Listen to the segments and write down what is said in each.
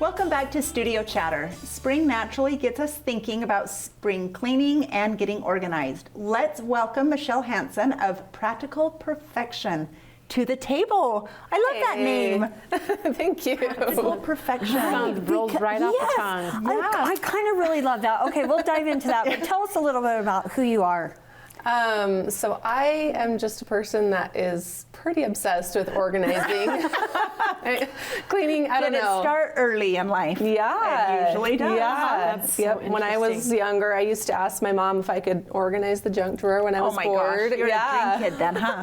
Welcome back to Studio Chatter. Spring naturally gets us thinking about spring cleaning and getting organized. Let's welcome Michelle Hansen of Practical Perfection to the table. I love that name. Thank you. Practical Perfection. Sounds rolls right off the tongue. I kind of really love that. Okay, we'll dive into that, but tell us a little bit about who you are. So I am just a person that is pretty obsessed with organizing. Cleaning, I don't Did know. it start early in life? Yeah. It usually does. Yeah. That's so Yep. When I was interesting. younger, I used to ask my mom if I could organize the junk drawer when I was Oh my bored. gosh, you're yeah. a dream kid then, huh?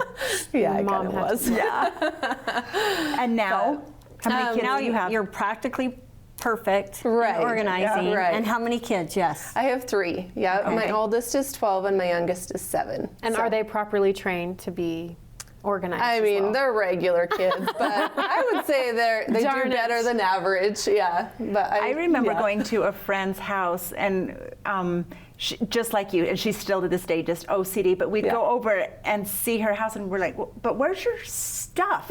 Yeah, I Mom kind of had was. Yeah. And now, how many kids Now do you have? you're practically perfect Right. in organizing. Yeah, right. And how many kids? Yes. I have 3. Yeah. Okay. My oldest is 12 and my youngest is 7. And So- are they properly trained to be organized? I as mean, well? they're regular kids, but I would say they Darn do it. better than average. Yeah. But I remember yeah. going to a friend's house and just like you, and she's still to this day just OCD, but we'd go over and see her house and we're like, well, but where's your stuff?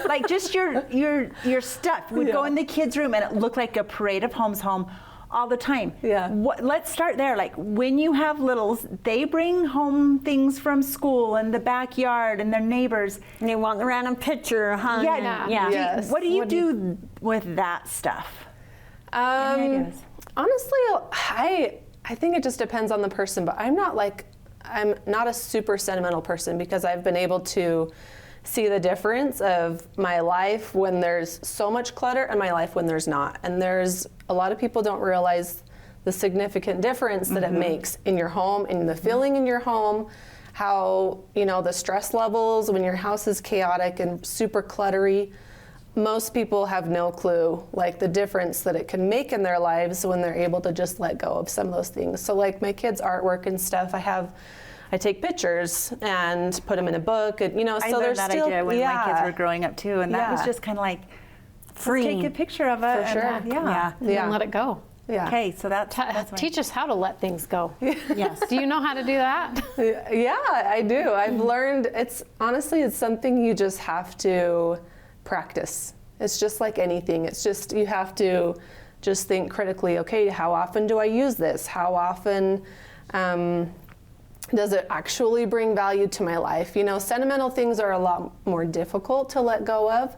Like just your stuff. We'd go in the kids' room and it looked like a parade of homes home all the time. Yeah. Let's start there. Like when you have littles, they bring home things from school and the backyard and their neighbors. And you want the random picture, huh? Yeah. Yeah. Yes. What do you do with that stuff? Any ideas? Honestly, I think it just depends on the person, but I'm not a super sentimental person because I've been able to see the difference of my life when there's so much clutter and my life when there's not. And there's a lot of people don't realize the significant difference that it makes in your home, in the feeling in your home, how, the stress levels when your house is chaotic and super cluttery. Most people have no clue, like the difference that it can make in their lives when they're able to just let go of some of those things. So like my kids' artwork and stuff, I take pictures and put them in a book, and I so learned there's that still, idea when my kids were growing up too, and that was Yeah. just kind of like, Freeing. take a picture of it. For and, sure. yeah. And then let it go. Yeah. Okay, so that's Teach us how to let things go. Yes. Do you know how to do that? Yeah, I do. I've learned, it's something you just have to practice. It's just like anything. It's just, you have to just think critically, okay, how often do I use this? How often does it actually bring value to my life? Sentimental things are a lot more difficult to let go of.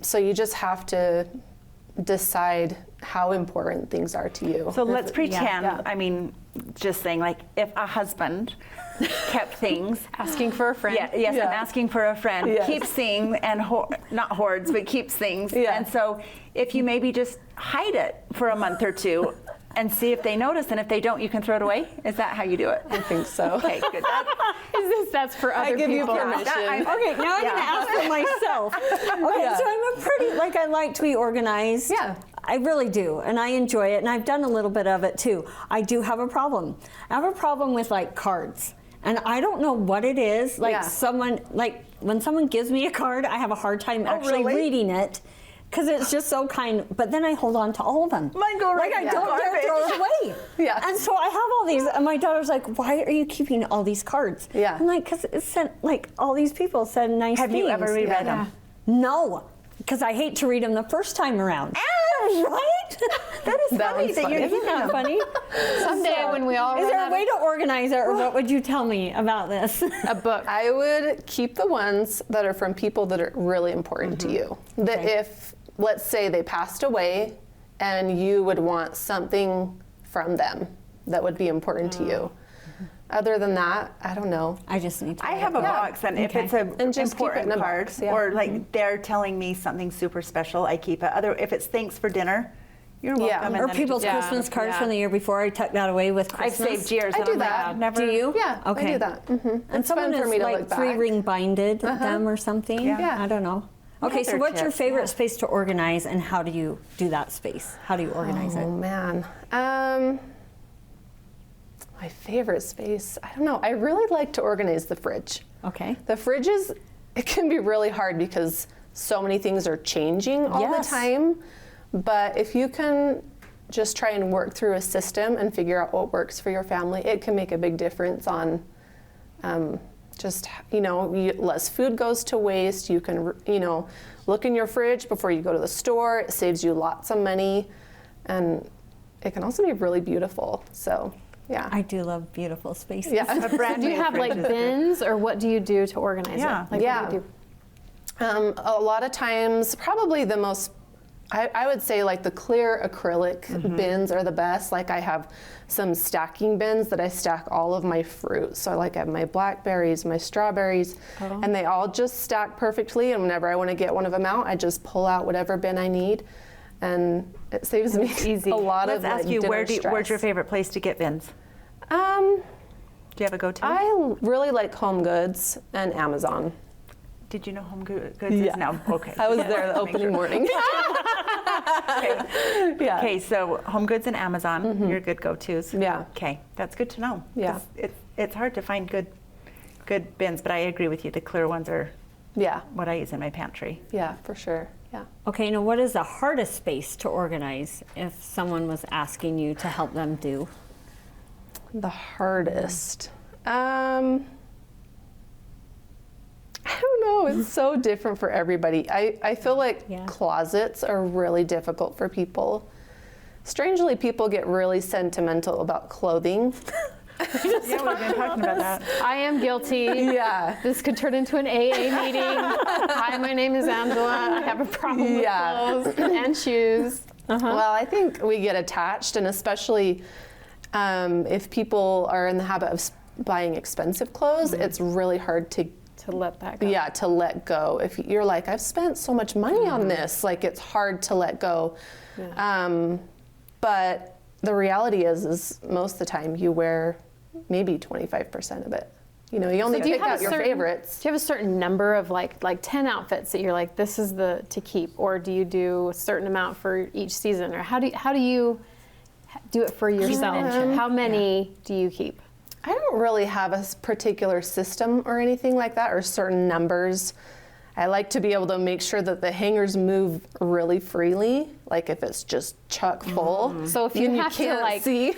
So you just have to decide how important things are to you. So let's pretend, yeah. I mean, just saying, like, if a husband kept things. Asking for a friend. Yes, Yeah. I'm asking for a friend. Yes. Keeps things and not hoards, but keeps things. Yeah. And so if you maybe just hide it for a month or two and see if they notice, and if they don't, you can throw it away. Is that how you do it? I think so. Okay, good. That's for other give you people. permission. Okay, now I'm going to ask for myself. Okay, Yeah. so I like to be organized. Yeah. I really do, and I enjoy it, and I've done a little bit of it too. I do have a problem. I have a problem with like cards, and I don't know what it is. Like when someone gives me a card, I have a hard time actually really? reading it. Because it's just so kind, but then I hold on to all of them. Mine go right Like I in the don't dare throw it away. Yeah. And so I have all these, and my daughter's like, "Why are you keeping all these cards?" Yeah. I'm like, "Because it said like all these people said nice Have things." you ever reread Yeah. them? No, because I hate to read them the first time around. Right? That is That funny one's that funny. you're Isn't that funny? Someday when we all Is run there out a way to organize it, or what would you tell me about this? a book. I would keep the ones that are from people that are really important to you. That Okay. if, let's say they passed away and you would want something from them that would be important to you. Other than that, I don't know. I just need to. I have a box, and if Okay. it's an And just keep it important in a card, box, yeah. or like they're telling me something super special, I keep it. If it's thanks for dinner, you're welcome. Yeah. and Or then people's Yeah, Christmas cards yeah. from the year before. I tuck that away with I've Christmas. saved years. I and do I'm like, that. I've never. Do you? Yeah, Okay. I do that. Mm-hmm. And It's someone fun for has me to like look back. 3-ring binded them or something. Yeah. I don't know. Okay, so they're what's your tips, favorite space to organize, and how do you do that space? How do you organize Oh it? man. My favorite space, I don't know. I really like to organize the fridge. Okay. The fridge it can be really hard because so many things are changing all Yes. the time. But if you can just try and work through a system and figure out what works for your family, it can make a big difference on just, less food goes to waste. You can, look in your fridge before you go to the store. It saves you lots of money, and it can also be really beautiful. So, yeah. I do love beautiful spaces. Yeah. A brand Do you new have like fridge is good. bins, or what do you do to organize Yeah. it? Like, Yeah. What do you do? A lot of times, probably the most, I would say like the clear acrylic bins are the best. Like I have some stacking bins that I stack all of my fruit. So like I have my blackberries, my strawberries, and they all just stack perfectly. And whenever I want to get one of them out, I just pull out whatever bin I need. And it saves me easy. a lot Let's of ask like, you, dinner where's stress. your favorite place to get bins? Do you have a go-to? I really like Home Goods and Amazon. Did you know Home Goods is now? Okay. I was there the Make opening sure. morning. Okay. Yeah. Okay, so Home Goods and Amazon, your good go-tos. Yeah. Okay, that's good to know. Yeah. 'Cause it's hard to find good bins, but I agree with you. The clear ones are Yeah. what I use in my pantry. Yeah, for sure. Yeah. Okay, now what is the hardest space to organize if someone was asking you to help them do? The hardest. I don't know. It's so different for everybody. I feel like Yeah. closets are really difficult for people. Strangely, people get really sentimental about clothing. Yeah, we've been talking about that. I am guilty. Yeah. This could turn into an AA meeting. Hi, my name is Angela. I have a problem with Yeah. clothes and shoes. Well, I think we get attached, and especially if people are in the habit of buying expensive clothes, it's really hard to let that go. Yeah, to let go. If you're like, I've spent so much money on this, like it's hard to let go. But the reality is most of the time you wear maybe 25% of it. You only Do you pick have out a your certain- favorites. Do you have a certain number of like 10 outfits that you're like, this is the to keep, or do you do a certain amount for each season, or how do you do it for yourself? How many do you keep? I don't really have a particular system or anything like that, or certain numbers. I like to be able to make sure that the hangers move really freely. Like if it's just chock full, So if you then have to, can't like- see.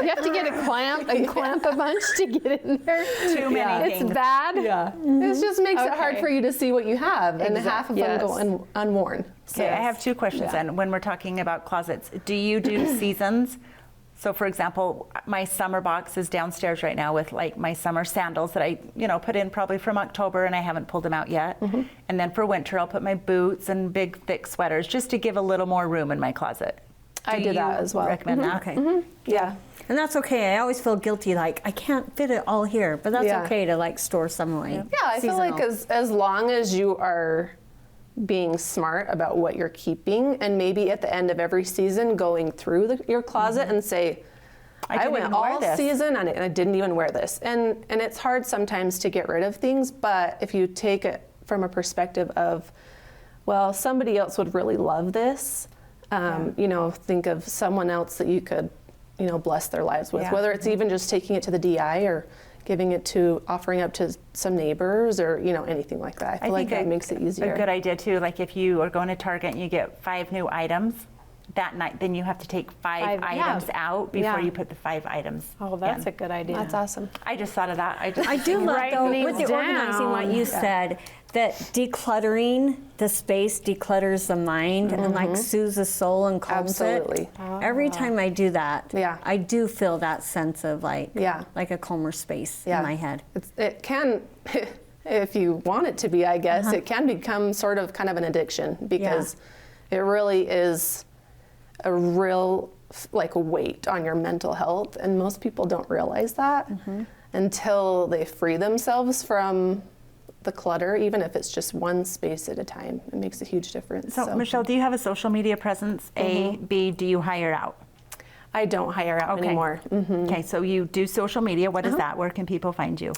You have to get a clamp and clamp a bunch to get in there. Too many It's things. bad. Yeah, it just makes it hard Okay. for you to see what you have, and half of them go Yes. unworn. Okay, I have two questions then. When we're talking about closets, do you do seasons? So for example, my summer box is downstairs right now with like my summer sandals that I, put in probably from October, and I haven't pulled them out yet. And then for winter, I'll put my boots and big thick sweaters just to give a little more room in my closet. I do that as well. Recommend that? Okay. Yeah. And that's okay. I always feel guilty, like I can't fit it all here, but that's Yeah. okay to like store some away. Yeah, I feel like Seasonal. as long as you are being smart about what you're keeping, and maybe at the end of every season going through your closet and say, I didn't went even wear all this." season and I didn't even wear this. And it's hard sometimes to get rid of things, but if you take it from a perspective of, well, somebody else would really love this, think of someone else that you could, bless their lives with, Yeah. whether it's even just taking it to the DI or giving it to, offering up to some neighbors or, anything like that. I feel like that makes it easier. A good idea too, like if you are going to Target and you get 5 new items that night, then you have to take 5 items out before Yeah. you put the 5 items Oh, that's in. a good idea. That's awesome. I just thought of that. I do love Write though things with the organizing what you said, that decluttering the space declutters the mind and like soothes the soul and calms Absolutely. it. Every time I do that, Yeah. I do feel that sense of like a calmer space in my head. It can, if you want it to be, I guess, it can become sort of kind of an addiction because it really is a real weight on your mental health, and most people don't realize that until they free themselves from the clutter, even if it's just one space at a time. It makes a huge difference. So Michelle, do you have a social media presence? A, B, do you hire out? I don't hire out Okay. anymore. Okay, so you do social media. What is that? Where can people find you?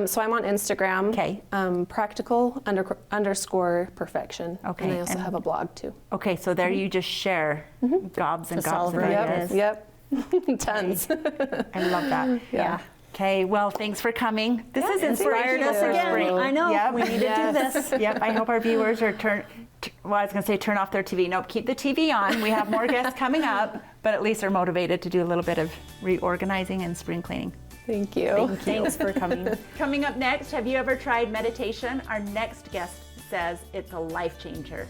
So I'm on Instagram. Okay. practical_perfection. Okay, And I also and- have a blog too. Okay, so there you just share gobs and Just all gobs of over it. ideas. Yep. Tons. I love that. Yeah. Okay, well, thanks for coming. This has thank inspired you. us again. Spring. I know. Yep. We need to do this. Yep, I hope our viewers are turn off their TV. Nope, keep the TV on. We have more guests coming up, but at least they're motivated to do a little bit of reorganizing and spring cleaning. Thank you. Thanks for coming. Coming up next, have you ever tried meditation? Our next guest says it's a life changer.